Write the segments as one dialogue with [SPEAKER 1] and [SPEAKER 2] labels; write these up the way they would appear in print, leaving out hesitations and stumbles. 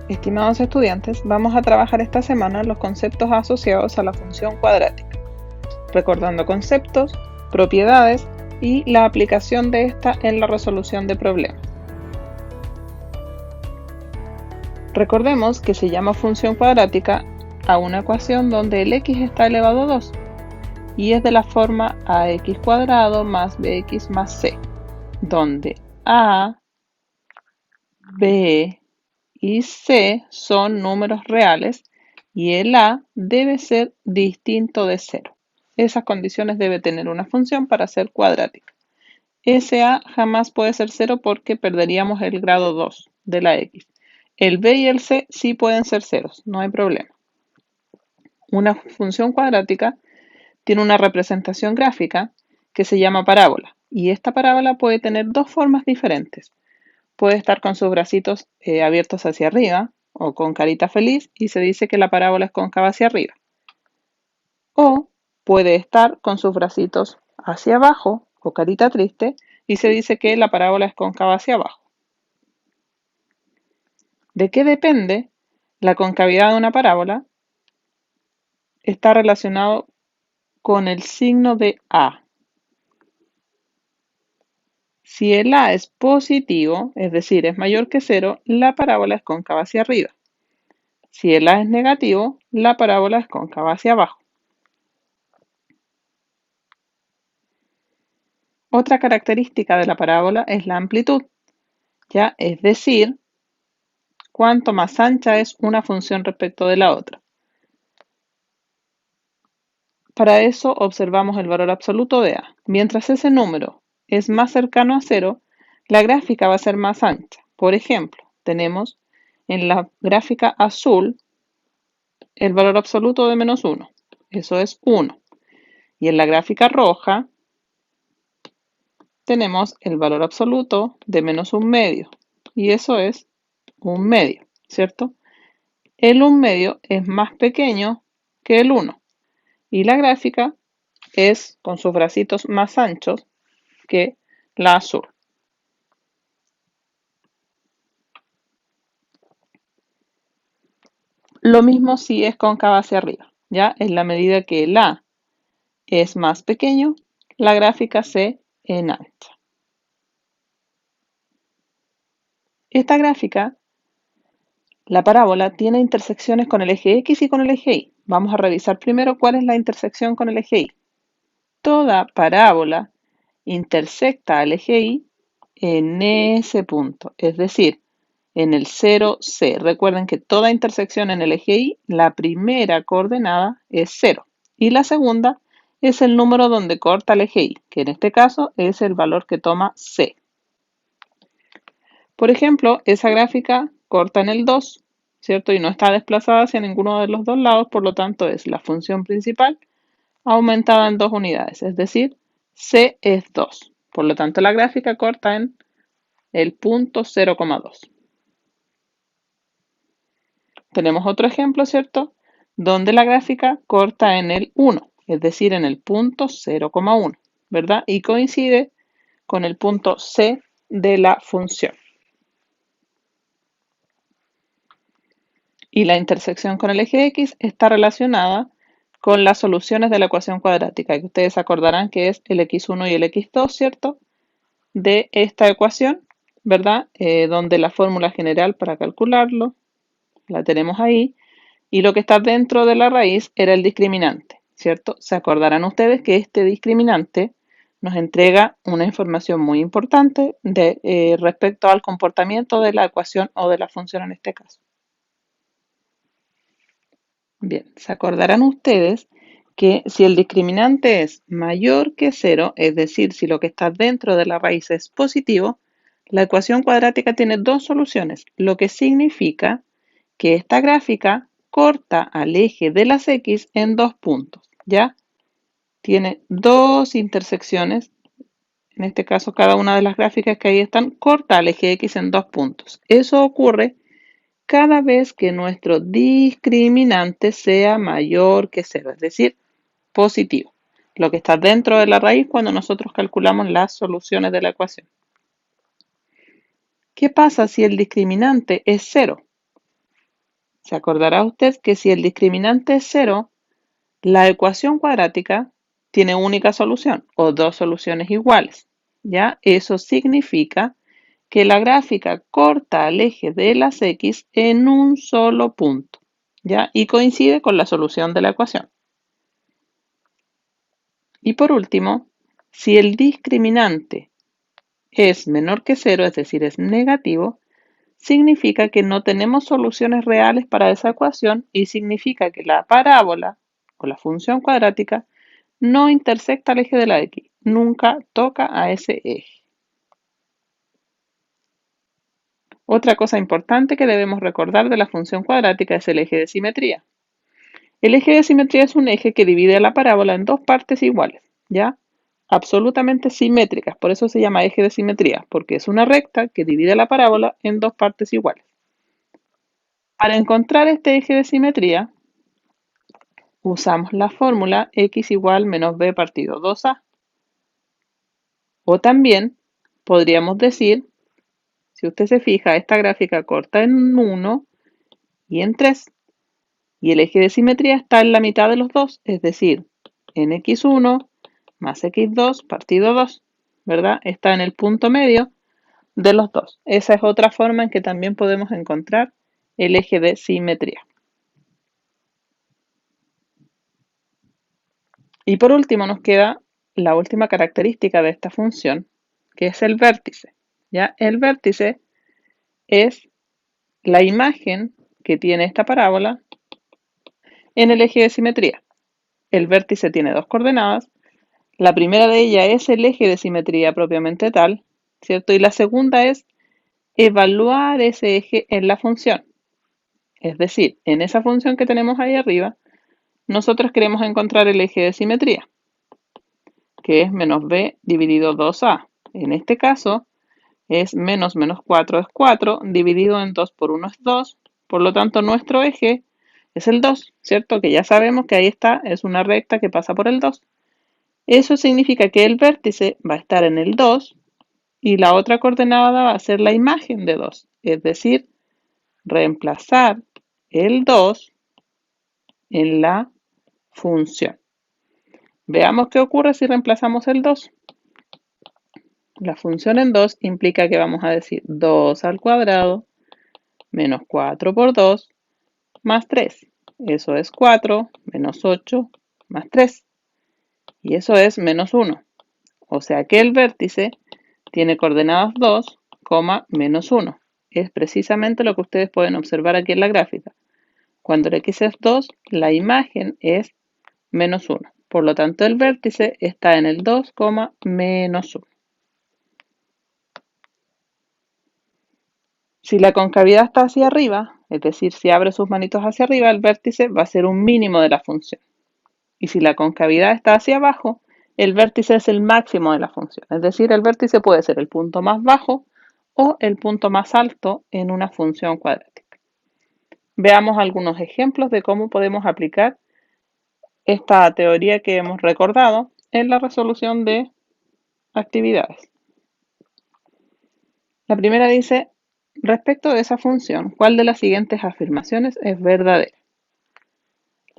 [SPEAKER 1] Estimados estudiantes, vamos a trabajar esta semana los conceptos asociados a la función cuadrática, recordando conceptos, propiedades y la aplicación de esta en la resolución de problemas. Recordemos que se llama función cuadrática a una ecuación donde el x está elevado a 2 y es de la forma ax cuadrado más bx más c, donde a, b y c son números reales y el a debe ser distinto de 0. Esas condiciones debe tener una función para ser cuadrática. Ese a jamás puede ser 0 porque perderíamos el grado 2 de la x. El b y el c sí pueden ser ceros, no hay problema. Una función cuadrática tiene una representación gráfica que se llama parábola y esta parábola puede tener dos formas diferentes. Puede estar con sus bracitos abiertos hacia arriba o con carita feliz y se dice que la parábola es cóncava hacia arriba. O puede estar con sus bracitos hacia abajo o carita triste y se dice que la parábola es cóncava hacia abajo. ¿De qué depende la concavidad de una parábola? Está relacionado con el signo de A. Si el A es positivo, es decir, es mayor que 0, la parábola es cóncava hacia arriba. Si el A es negativo, la parábola es cóncava hacia abajo. Otra característica de la parábola es la amplitud, ¿ya? Es decir, cuánto más ancha es una función respecto de la otra. Para eso observamos el valor absoluto de A. Mientras ese número es más cercano a 0, la gráfica va a ser más ancha. Por ejemplo, tenemos en la gráfica azul el valor absoluto de menos 1. Eso es 1. Y en la gráfica roja tenemos el valor absoluto de menos 1/2. Y eso es 1/2, ¿cierto? El 1/2 es más pequeño que el 1. Y la gráfica es con sus bracitos más anchos que la azul. Lo mismo si es cóncava hacia arriba, ¿ya? En la medida que el A es más pequeño, la gráfica se enancha. Esta gráfica, la parábola, tiene intersecciones con el eje X y con el eje Y. Vamos a revisar primero cuál es la intersección con el eje Y. Toda parábola intersecta al eje Y en ese punto, es decir, en el 0C. Recuerden que toda intersección en el eje Y, la primera coordenada es 0 y la segunda es el número donde corta el eje Y, que en este caso es el valor que toma C. Por ejemplo, esa gráfica corta en el 2, ¿cierto? Y no está desplazada hacia ninguno de los dos lados, por lo tanto es la función principal aumentada en 2 unidades, es decir, C es 2. Por lo tanto, la gráfica corta en el punto 0,2. Tenemos otro ejemplo, ¿cierto? Donde la gráfica corta en el 1, es decir, en el punto 0,1, ¿verdad? Y coincide con el punto C de la función. Y la intersección con el eje X está relacionada con las soluciones de la ecuación cuadrática, que ustedes acordarán que es el x1 y el x2, ¿cierto? De esta ecuación, ¿verdad? Donde la fórmula general para calcularlo la tenemos ahí. Y lo que está dentro de la raíz era el discriminante, ¿cierto? Se acordarán ustedes que este discriminante nos entrega una información muy importante respecto al comportamiento de la ecuación o de la función en este caso. Bien, se acordarán ustedes que si el discriminante es mayor que 0, es decir, si lo que está dentro de la raíz es positivo, la ecuación cuadrática tiene dos soluciones, lo que significa que esta gráfica corta al eje de las X en 2 puntos, ¿ya? Tiene dos intersecciones, en este caso cada una de las gráficas que ahí están, corta al eje X en 2 puntos. Eso ocurre cada vez que nuestro discriminante sea mayor que 0, es decir, positivo, lo que está dentro de la raíz cuando nosotros calculamos las soluciones de la ecuación. ¿Qué pasa si el discriminante es 0? Se acordará usted que si el discriminante es 0, la ecuación cuadrática tiene única solución o dos soluciones iguales. ¿Ya? Eso significa que la gráfica corta al eje de las x en un solo punto, ¿ya? Y coincide con la solución de la ecuación. Y por último, si el discriminante es menor que 0, es decir, es negativo, significa que no tenemos soluciones reales para esa ecuación y significa que la parábola o la función cuadrática no intersecta el eje de la x, nunca toca a ese eje. Otra cosa importante que debemos recordar de la función cuadrática es el eje de simetría. El eje de simetría es un eje que divide la parábola en dos partes iguales, ¿ya? Absolutamente simétricas, por eso se llama eje de simetría, porque es una recta que divide la parábola en dos partes iguales. Para encontrar este eje de simetría, usamos la fórmula x igual menos b partido 2a. O también podríamos decir, si usted se fija, esta gráfica corta en 1 y en 3, y el eje de simetría está en la mitad de los dos, es decir, en x1 más x2 partido 2, ¿verdad? Está en el punto medio de los dos. Esa es otra forma en que también podemos encontrar el eje de simetría. Y por último nos queda la última característica de esta función, que es el vértice. ¿Ya? El vértice es la imagen que tiene esta parábola en el eje de simetría. El vértice tiene dos coordenadas. La primera de ellas es el eje de simetría propiamente tal, ¿cierto? Y la segunda es evaluar ese eje en la función. Es decir, en esa función que tenemos ahí arriba, nosotros queremos encontrar el eje de simetría, que es menos b dividido 2a. En este caso, es menos 4 es 4, dividido en 2 por 1 es 2. Por lo tanto, nuestro eje es el 2, ¿cierto? Que ya sabemos que ahí está, es una recta que pasa por el 2. Eso significa que el vértice va a estar en el 2 y la otra coordenada va a ser la imagen de 2. Es decir, reemplazar el 2 en la función. Veamos qué ocurre si reemplazamos el 2. La función en 2 implica que vamos a decir 2 al cuadrado menos 4 por 2 más 3. Eso es 4 menos 8 más 3. Y eso es menos 1. O sea que el vértice tiene coordenadas 2, menos 1. Es precisamente lo que ustedes pueden observar aquí en la gráfica. Cuando el x es 2, la imagen es menos 1. Por lo tanto, el vértice está en el 2, menos 1. Si la concavidad está hacia arriba, es decir, si abre sus manitos hacia arriba, el vértice va a ser un mínimo de la función. Y si la concavidad está hacia abajo, el vértice es el máximo de la función. Es decir, el vértice puede ser el punto más bajo o el punto más alto en una función cuadrática. Veamos algunos ejemplos de cómo podemos aplicar esta teoría que hemos recordado en la resolución de actividades. La primera dice, respecto de esa función, ¿cuál de las siguientes afirmaciones es verdadera?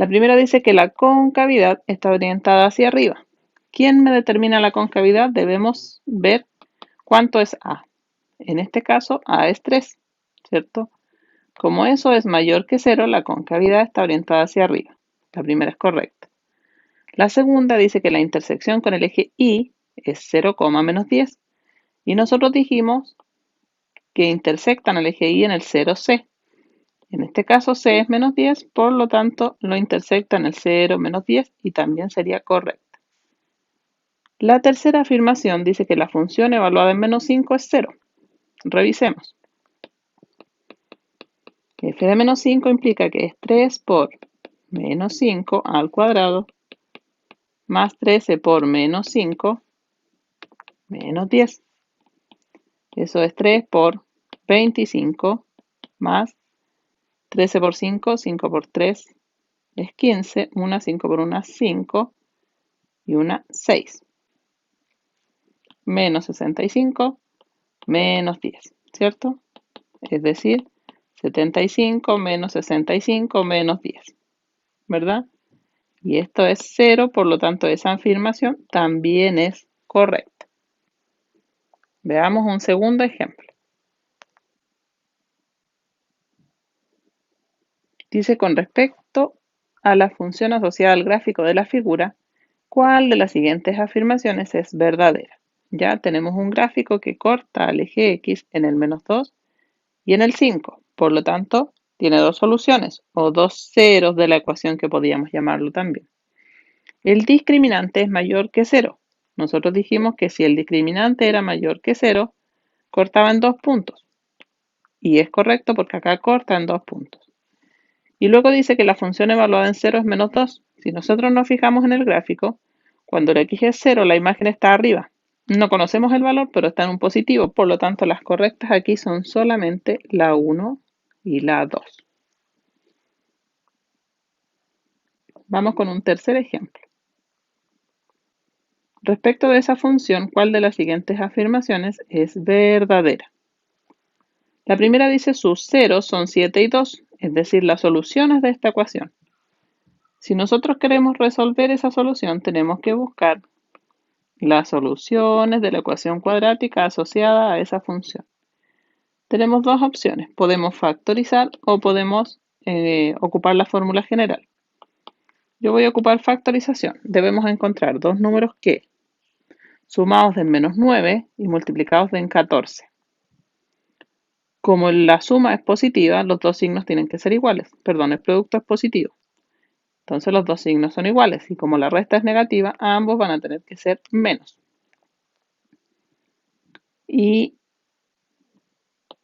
[SPEAKER 1] La primera dice que la concavidad está orientada hacia arriba. ¿Quién me determina la concavidad? Debemos ver cuánto es A. En este caso, A es 3, ¿cierto? Como eso es mayor que 0, la concavidad está orientada hacia arriba. La primera es correcta. La segunda dice que la intersección con el eje Y es 0, menos 10. Y nosotros dijimos que intersectan el eje Y en el 0C. En este caso C es menos 10, por lo tanto lo intersecta en el 0, menos 10 y también sería correcta. La tercera afirmación dice que la función evaluada en menos 5 es 0. Revisemos. F de menos 5 implica que es 3 por menos 5 al cuadrado más 13 por menos 5 menos 10. Eso es 3 por 25 más 13 por 5, 5 por 3 es 15, una 5 por una 5 y una 6. Menos 65 menos 10, ¿cierto? Es decir, 75 menos 65 menos 10, ¿verdad? Y esto es 0, por lo tanto esa afirmación también es correcta. Veamos un segundo ejemplo. Dice, con respecto a la función asociada al gráfico de la figura, ¿cuál de las siguientes afirmaciones es verdadera? Ya tenemos un gráfico que corta al eje X en el menos 2 y en el 5. Por lo tanto, tiene dos soluciones o dos ceros de la ecuación que podríamos llamarlo también. El discriminante es mayor que 0. Nosotros dijimos que si el discriminante era mayor que 0, cortaba en 2 puntos. Y es correcto porque acá corta en 2 puntos. Y luego dice que la función evaluada en 0 es menos 2. Si nosotros nos fijamos en el gráfico, cuando el x es 0, la imagen está arriba. No conocemos el valor, pero está en un positivo. Por lo tanto, las correctas aquí son solamente la 1 y la 2. Vamos con un tercer ejemplo. Respecto de esa función, ¿cuál de las siguientes afirmaciones es verdadera? La primera dice sus ceros son 7 y 2, es decir, las soluciones de esta ecuación. Si nosotros queremos resolver esa solución, tenemos que buscar las soluciones de la ecuación cuadrática asociada a esa función. Tenemos dos opciones, podemos factorizar o podemos ocupar la fórmula general. Yo voy a ocupar factorización. Debemos encontrar dos números que, sumados den menos 9 y multiplicados den 14. Como la suma es positiva, los dos signos tienen que ser iguales. Perdón, el producto es positivo. Entonces los dos signos son iguales. Y como la resta es negativa, ambos van a tener que ser menos. Y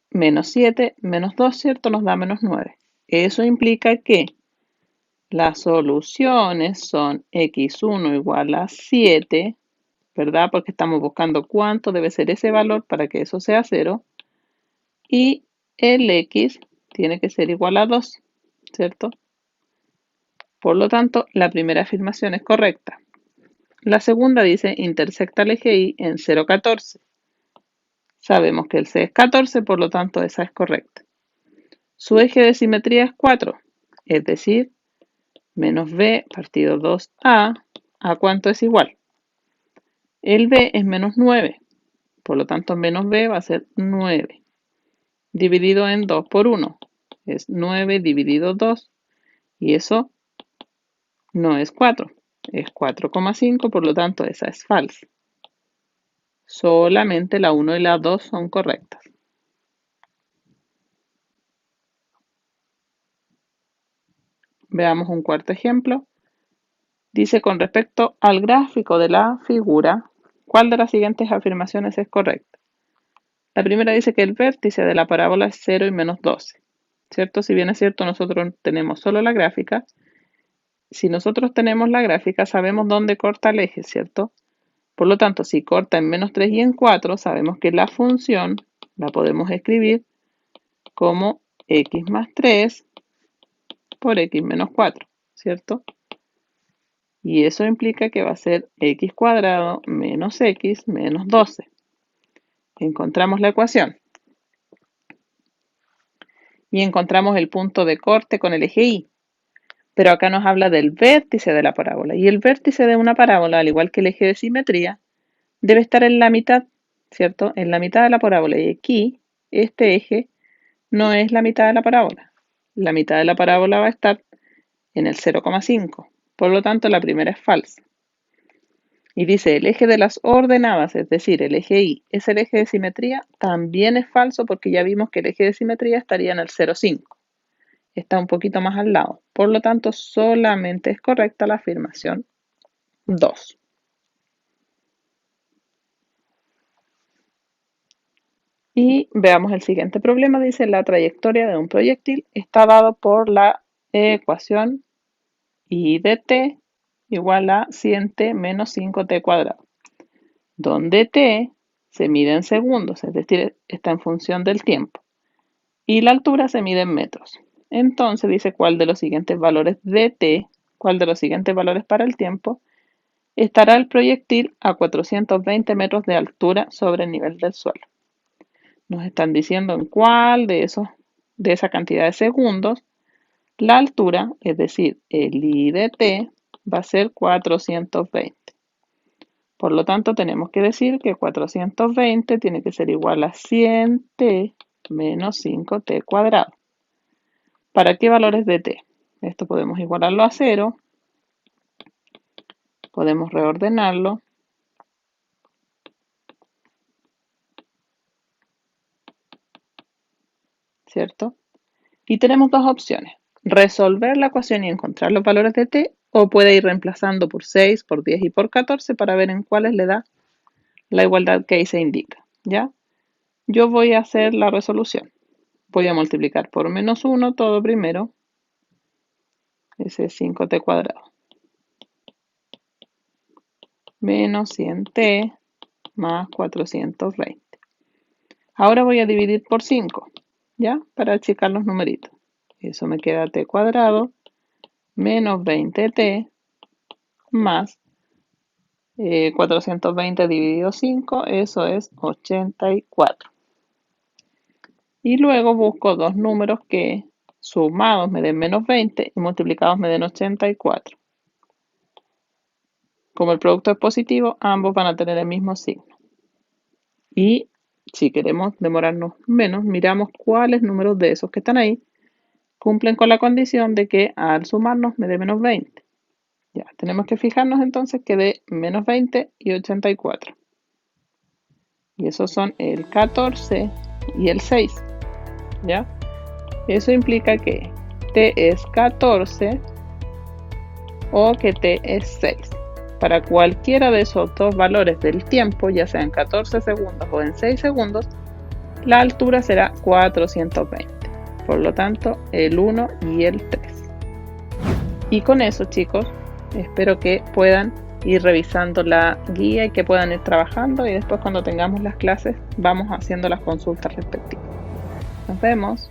[SPEAKER 1] menos 7 menos 2, ¿cierto? Nos da menos 9. Eso implica que las soluciones son x1 igual a 7, ¿verdad? Porque estamos buscando cuánto debe ser ese valor para que eso sea 0. Y el x tiene que ser igual a 2, ¿cierto? Por lo tanto, la primera afirmación es correcta. La segunda dice intersecta el eje Y en 0,14. Sabemos que el C es 14, por lo tanto esa es correcta. Su eje de simetría es 4, es decir, menos b partido 2a, ¿a cuánto es igual? El b es menos 9, por lo tanto menos b va a ser 9, dividido en 2 por 1, es 9 dividido 2, y eso no es 4, es 4,5, por lo tanto esa es falsa. Solamente la 1 y la 2 son correctas. Veamos un cuarto ejemplo. Dice, con respecto al gráfico de la figura, ¿cuál de las siguientes afirmaciones es correcta? La primera dice que el vértice de la parábola es 0 y menos 12, ¿cierto? Si bien es cierto, nosotros tenemos solo la gráfica. Si nosotros tenemos la gráfica, sabemos dónde corta el eje, ¿cierto? Por lo tanto, si corta en menos 3 y en 4, sabemos que la función la podemos escribir como x más 3 por x menos 4, ¿cierto? Y eso implica que va a ser x cuadrado menos x menos 12. Encontramos la ecuación. Y encontramos el punto de corte con el eje Y. Pero acá nos habla del vértice de la parábola. Y el vértice de una parábola, al igual que el eje de simetría, debe estar en la mitad, ¿cierto? En la mitad de la parábola. Y aquí, este eje no es la mitad de la parábola. La mitad de la parábola va a estar en el 0,5. Por lo tanto, la primera es falsa. Y dice, el eje de las ordenadas, es decir, el eje Y, es el eje de simetría, también es falso porque ya vimos que el eje de simetría estaría en el 0,5. Está un poquito más al lado. Por lo tanto, solamente es correcta la afirmación 2. Y veamos el siguiente problema. Dice, la trayectoria de un proyectil está dado por la ecuación y de t igual a 100t menos 5t cuadrado, donde t se mide en segundos, es decir, está en función del tiempo, y la altura se mide en metros. Entonces dice cuál de los siguientes valores de t, cuál de los siguientes valores para el tiempo, estará el proyectil a 420 metros de altura sobre el nivel del suelo. Nos están diciendo en cuál de esos de esa cantidad de segundos, la altura, es decir, el I de t, va a ser 420. Por lo tanto, tenemos que decir que 420 tiene que ser igual a 100t menos 5t cuadrado. ¿Para qué valores de t? Esto podemos igualarlo a 0. Podemos reordenarlo. ¿Cierto? Y tenemos dos opciones. Resolver la ecuación y encontrar los valores de t, o puede ir reemplazando por 6, por 10 y por 14 para ver en cuáles le da la igualdad que ahí se indica. ¿Ya? Yo voy a hacer la resolución. Voy a multiplicar por menos 1 todo primero. Ese es 5t cuadrado. Menos 100t más 420. Ahora voy a dividir por 5, ¿ya? Para achicar los numeritos. Eso me queda t cuadrado menos 20t más 420 dividido 5, eso es 84. Y luego busco dos números que sumados me den menos 20 y multiplicados me den 84. Como el producto es positivo, ambos van a tener el mismo signo. Y si queremos demorarnos menos, miramos cuáles números de esos que están ahí cumplen con la condición de que al sumarnos me dé menos 20. Ya, tenemos que fijarnos entonces que dé menos 20 y 84. Y esos son el 14 y el 6. ¿Ya? Eso implica que t es 14 o que t es 6. Para cualquiera de esos dos valores del tiempo, ya sea en 14 segundos o en 6 segundos, la altura será 420. Por lo tanto, el 1 y el 3. Y con eso, chicos, espero que puedan ir revisando la guía y que puedan ir trabajando, y después cuando tengamos las clases vamos haciendo las consultas respectivas. Nos vemos.